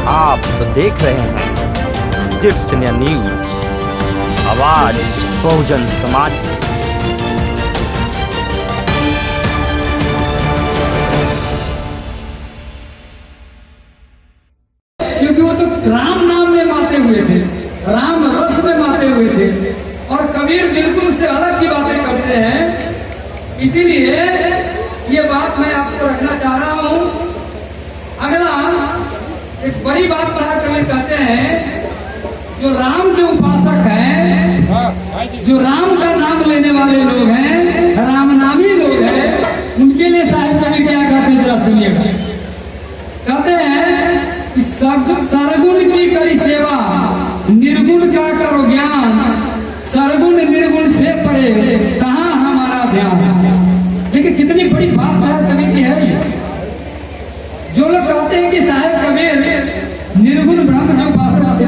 आप तो देख रहे हैं सिटीजन न्यूज, आवाज बहुजन समाज की। क्योंकि वो तो राम नाम में माते हुए थे, राम रस में माते हुए थे, और कबीर बिल्कुल उससे अलग की बातें करते हैं। इसीलिए ये बात मैं आपको रखना चाह रहा हूं। अगला एक बड़ी बात साहब कबीर कहते हैं, जो राम के उपासक हैं, जो राम का नाम लेने वाले लोग हैं, रामनामी लोग हैं, उनके लिए साहब कबीर क्या कहते हैं, जरा सुनिएगा। कहते हैं कि सरगुण की करी सेवा, निर्गुण का करो ज्ञान, सरगुण निर्गुण से पड़े कहाँ हमारा ध्यान। देखिए कितनी बड़ी बात साहब कबीर की है ये। जो लोग कहते हैं कि साहब कबीर निर्गुण ब्रह्म के उपासक थे,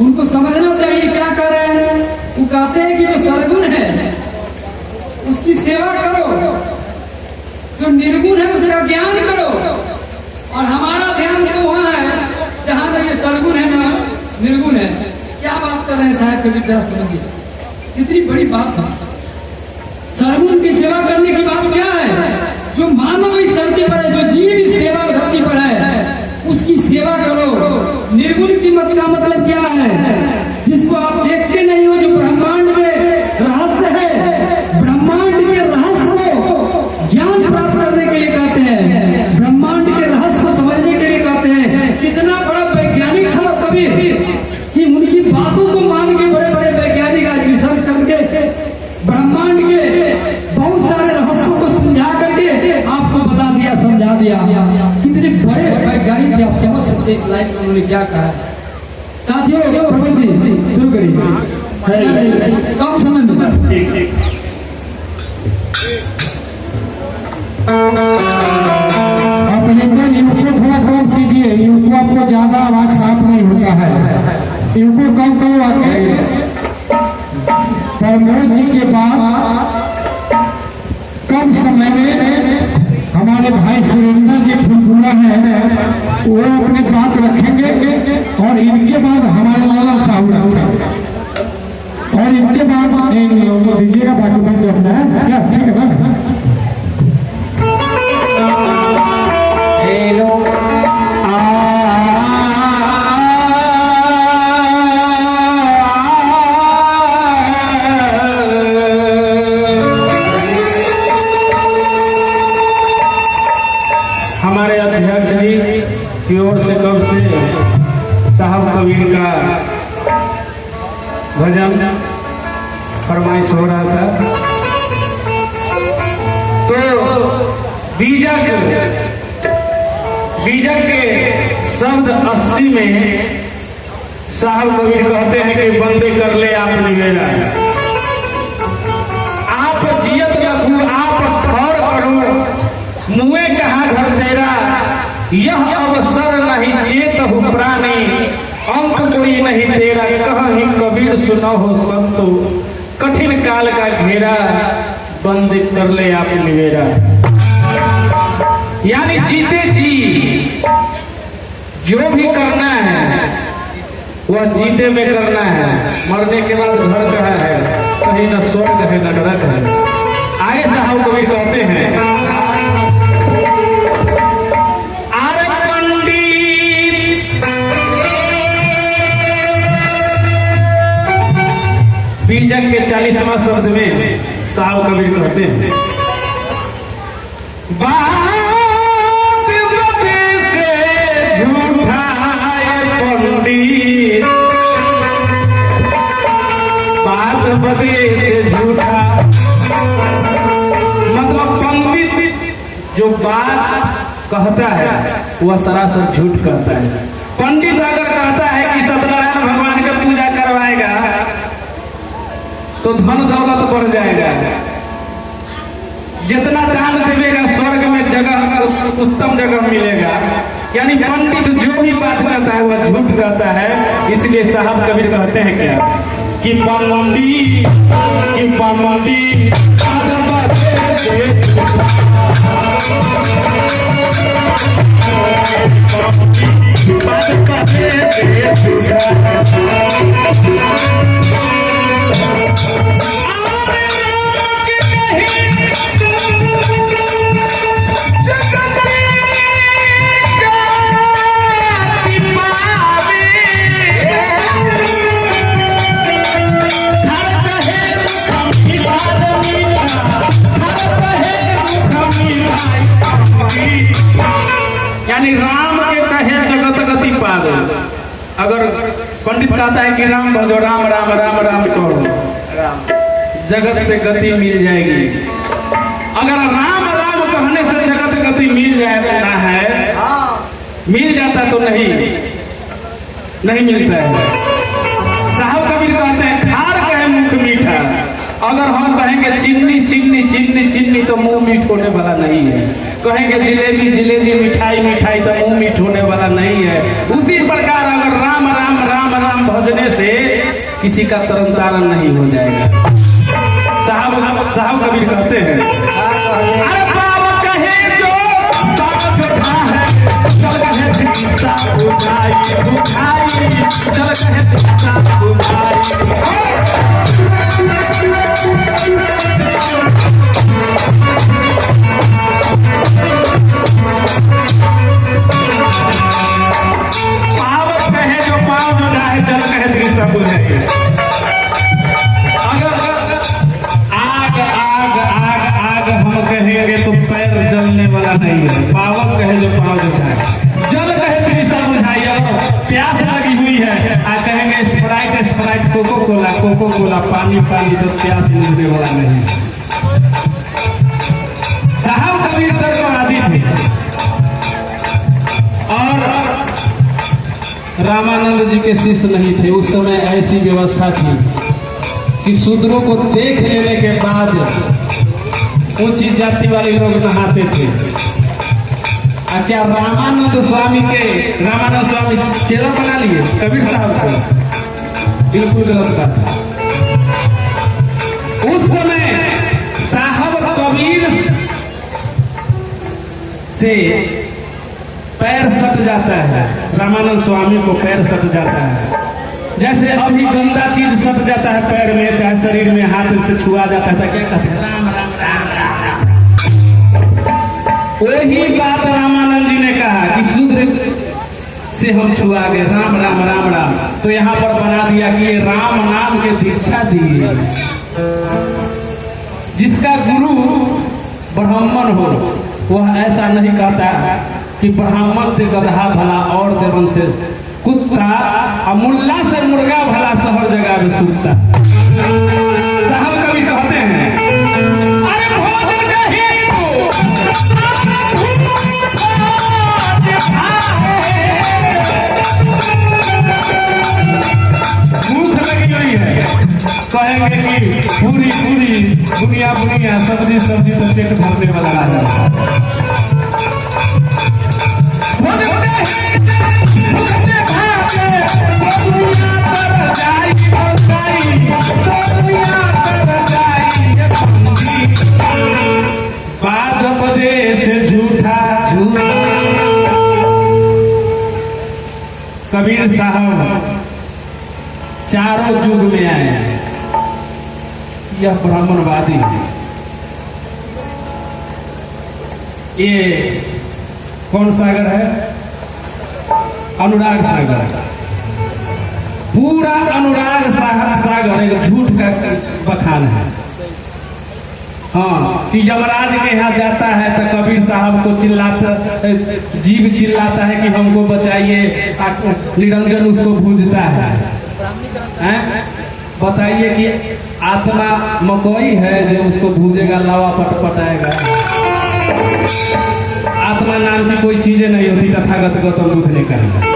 उनको समझना चाहिए क्या कर रहे हैं। वो कहते हैं कि जो सरगुण है उसकी सेवा करो, जो निर्गुण है उसका ज्ञान करो, और हमारा ध्यान तो वहां है जहां ना ये सरगुण है ना निर्गुण है। क्या बात कर रहे हैं साहब कबीर, जरा समझिए कितनी बड़ी बात है। सरगुण की सेवा करने की बात क्या है? जो मानव इस धरती पर है, जो जीव इस देवा धरती पर है, उसकी सेवा करो। निर्गुण की मत का मतलब क्या है? जिसको आप देखते नहीं हो, जो ब्रह्मांड में रहस्य है, ब्रह्मांड के रहस्य को ज्ञान प्राप्त करने के लिए कहते हैं, ब्रह्मांड के रहस्य को समझने के लिए कहते हैं। कितना बड़ा वैज्ञानिक था कबीर कि उनकी बातों को मान के बड़े बड़े वैज्ञानिक आज रिसर्च करके ब्रह्मांड के बहुत सारे रहस्यों को समझा करके आपको बता दिया, समझा दिया। कितने बड़े वैज्ञानिक थे, आप समझ सकते इस लाइन में उन्होंने क्या कहा। साथियों प्रभु जी शुरू करिए, कम समय में। आप लेकिन इनको थोड़ा कम कीजिए, इनको आपको ज्यादा आवाज साफ नहीं होता है, इनको कम करो आके। प्रमोद जी के बाद कम समय में हमारे भाई सुरेंद्र जी फुलपुरा हैं, वो अपने बात रखेंगे, और इनके बाद हमारे लाला साहू रखेंगे, और इनके बाद दीजिएगा बाकी बात चलता है क्या, ठीक है ना? हमारे अध्यक्ष जी की ओर से कब से साहब कबीर का भजन फरमाइश हो रहा था, तो बीजक के शब्द 80 में साहब कबीर कहते हैं कि बंदे कर ले आप निवेरा, आप जियत लगू आप ठौर करो, मुए कहा घर तेरा, यह अवसर नहीं चेत हो प्राणी, अंक कोई नहीं तेरा, कहीं कबीर सुनो हो संतो, कठिन काल का घेरा, बंद कर ले आप निवेरा। यानी जीते जी जो भी करना है वह जीते में करना है, मरने के बाद घर कहाँ है, कहीं न स्वर्ग है न नरक है। आगे साहब कबीर कहते हैं, बीजक के 40वां शब्द में साहब कबीर कहते हैं, बात बदे से झूठा पंडित, बात बदे से झूठा मतलब पंडित जो बात कहता है वह सरासर झूठ कहता है। पंडित अगर कहता है कि सत्यनारायण भगवान का पूजा करवाएगा तो धन दौलत बढ़ जाएगा, जितना दान देवेगा स्वर्ग में जगह उत्तम जगह मिलेगा। यानी पंडित जो भी बात करता है वह झूठ कहता है। इसलिए साहब कबीर कहते हैं क्या कि पंडित यानी राम के कहे जगत गति पावे। अगर पंडित कहता है कि राम भजो, राम राम राम राम कहो, जगत से गति मिल जाएगी। अगर राम राम कहने से जगत गति मिल जाता है, मिल जाता तो नहीं मिलता है। साहब कबीर कहते हैं खार कहे मुख मीठा, अगर हम कहेंगे चिन्नी चिन्नी चिन्नी चिन्नी तो मुंह मीठ होने वाला नहीं है। कहेंगे जिलेबी जिलेबी मिठाई मिठाई तो मुंह मीठ होने वाला नहीं है। उसी प्रकार अगर राम राम राम राम भजने से किसी का तरन तारण नहीं हो जाएगा। साहब कबीर कहते हैं अरे बाबा कहे जो बाप था है, चल कहे दिशा उठाई उठाई, चल कहे दिशा उठाई। पावत कहे जो पाँव जो जाए, चल कहे दिशा उठाई। हम कहेंगे तो पैर जलने वाला नहीं है। पावन कहे जो पाँव बुझाए, जल कहे त्रिशा बुझाई। प्यास लगी हुई है आ कहेंगे स्प्राइट स्प्राइट, कोको कोला पानी पानी, तो प्यास बुझने वाला नहीं। साहब कबीर तर्कवादी थे और रामानंद जी के शिष्य नहीं थे। उस समय ऐसी व्यवस्था थी कि शूद्रों को देख लेने के बाद ऊंची जाति वाले लोग नहाते थे। क्या रामानंद स्वामी चेहरा बना लिए कबीर साहब को? बिल्कुल गलत बात था। उस समय साहब कबीर से पैर सट जाता है, रामानंद स्वामी को पैर सट जाता है। जैसे अभी गंदा चीज सट जाता है पैर में, चाहे शरीर में, हाथ से छुआ जाता है, क्या कहते हैं? राम राम राम राम। वही बात रामानंद जी ने कहा कि शूद्र से हम छुआ गए, राम राम राम राम। तो यहाँ पर बना दिया कि ये राम नाम के दीक्षा दिए। जिसका गुरु ब्राह्मण हो वह ऐसा नहीं कहता कि ब्राह्मण से गधा भला और देवन से कुत्ता, मुल्ला से मुर्गा भला शहर जगह में सूखता। साहब कभी कहते हैं अरे भोजन का ही भूख लगी हुई है, कहेंगे कि पूरी पूरी बुनिया बुनिया सब्जी सब्जी तो पेट भरने वाला राजा। बाद उपदेश झूठा झूठा। कबीर साहब चारों युग में आए हैं। यह ब्राह्मणवादी है। ये कौन सागर है? अनुराग सागर। पूरा अनुराग सागर एक झूठ का बखान है। हाँ, कि यमराज के यहाँ जाता है तो कबीर साहब को जीव चिल्लाता है कि हमको बचाइए, निरंजन उसको भूजता है। बताइए कि आत्मा मकोई है जो उसको भूजेगा, लावा पटपटाएगा। आत्मा नाम की कोई चीजें नहीं होती, तथागत गौतम बुद्ध ने कहा।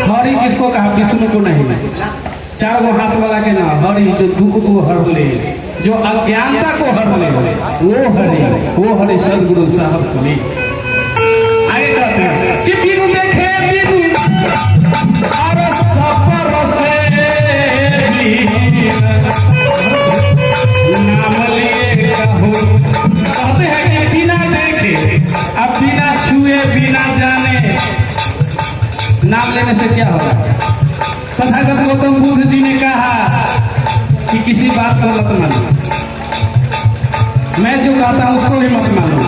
हरि किसको कहा? विष्णु को नहीं, चार गो हाथ वाला के ना हरि, जो दुख को हर ले, जो अज्ञानता को हर ले, वो हरि सदगुरु साहब को ले। आगे कहते हैं कि बिनु देखे बिनु और सफर से नाम लेने से क्या होगा। तथागत गौतम बुद्ध जी ने कहा कि किसी बात को मत मानो, मैं जो कहता हूं उसको भी मत मानो,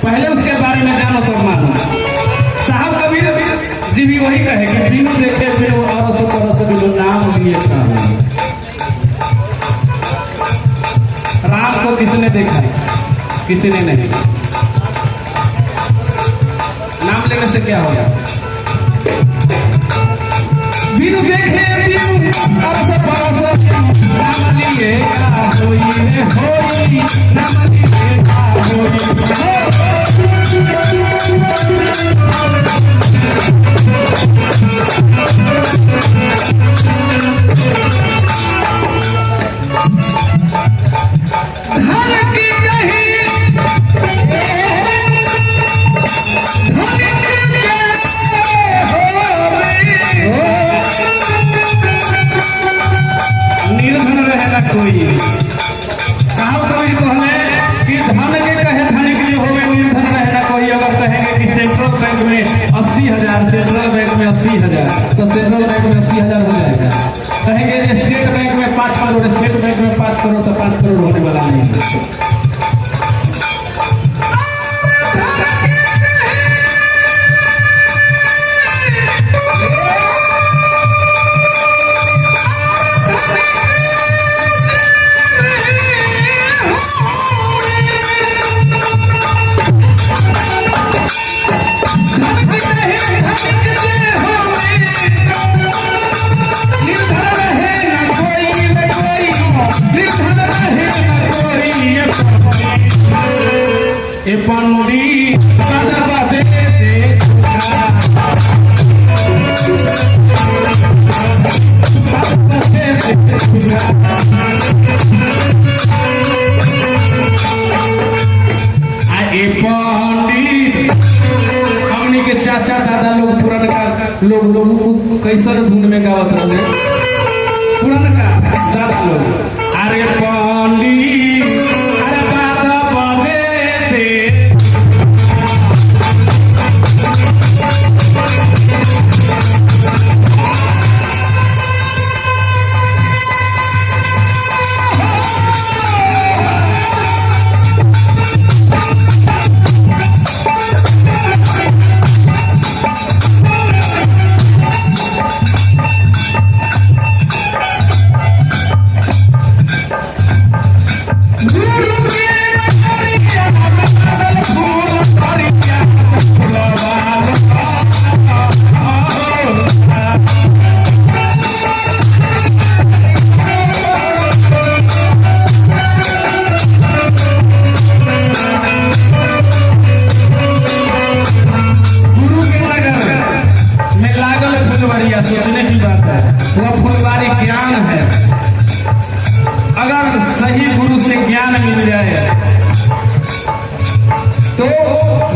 पहले उसके बारे में जानो तो मानो। साहब कबीर जी भी वही कहे कि बिनु देखे फिर वो औरों से परों से बिनु नाम लिए था। राम को किसने देखा है? किसी ने नहीं। नाम लेने से क्या होगा? बिनु देखे बिनु औरों से परों से नाम लिए होई नाम लिए निर्धन रहेगा कोई। साहब कबीर कहले कि धन के कहे धनिक जो होवे निर्धन रहेगा कोई। अगर कहेंगे कि सेंट्रल बैंक में 80,000, सेंट्रल बैंक में 80,000, तो सेंट्रल बैंक में 80,000 हो जाएगा। कहेंगे स्टेट बैंक में 5 करोड़, स्टेट बैंक में 5 करोड़, तो 5 करोड़ होने वाला नहीं है। ए पंडी बाबे से पंडित हमनी के चाचा दादा लोग पुरनका लोग कैसन धुन में गावत रहे। पुरनका दादा लोग अरे पंडित अरे बाबा बने से सोचने की बात है। वह फुलवारी ज्ञान है। अगर सही गुरु से ज्ञान मिल जाए तो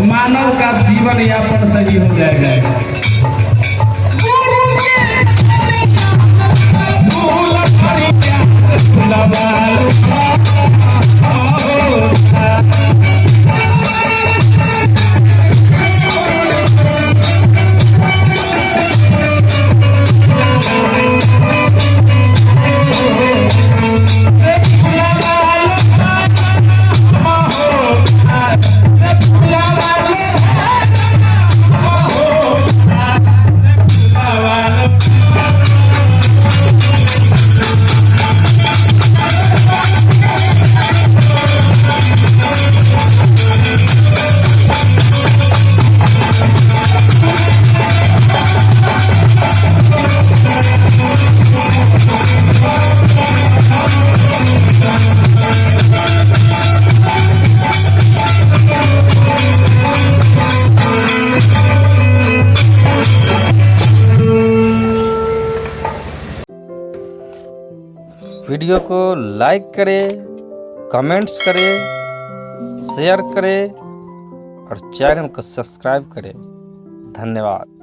मानव का जीवन यापन सही हो जाएगा। वीडियो को लाइक करें, कमेंट्स करें, शेयर करें और चैनल को सब्सक्राइब करें। धन्यवाद।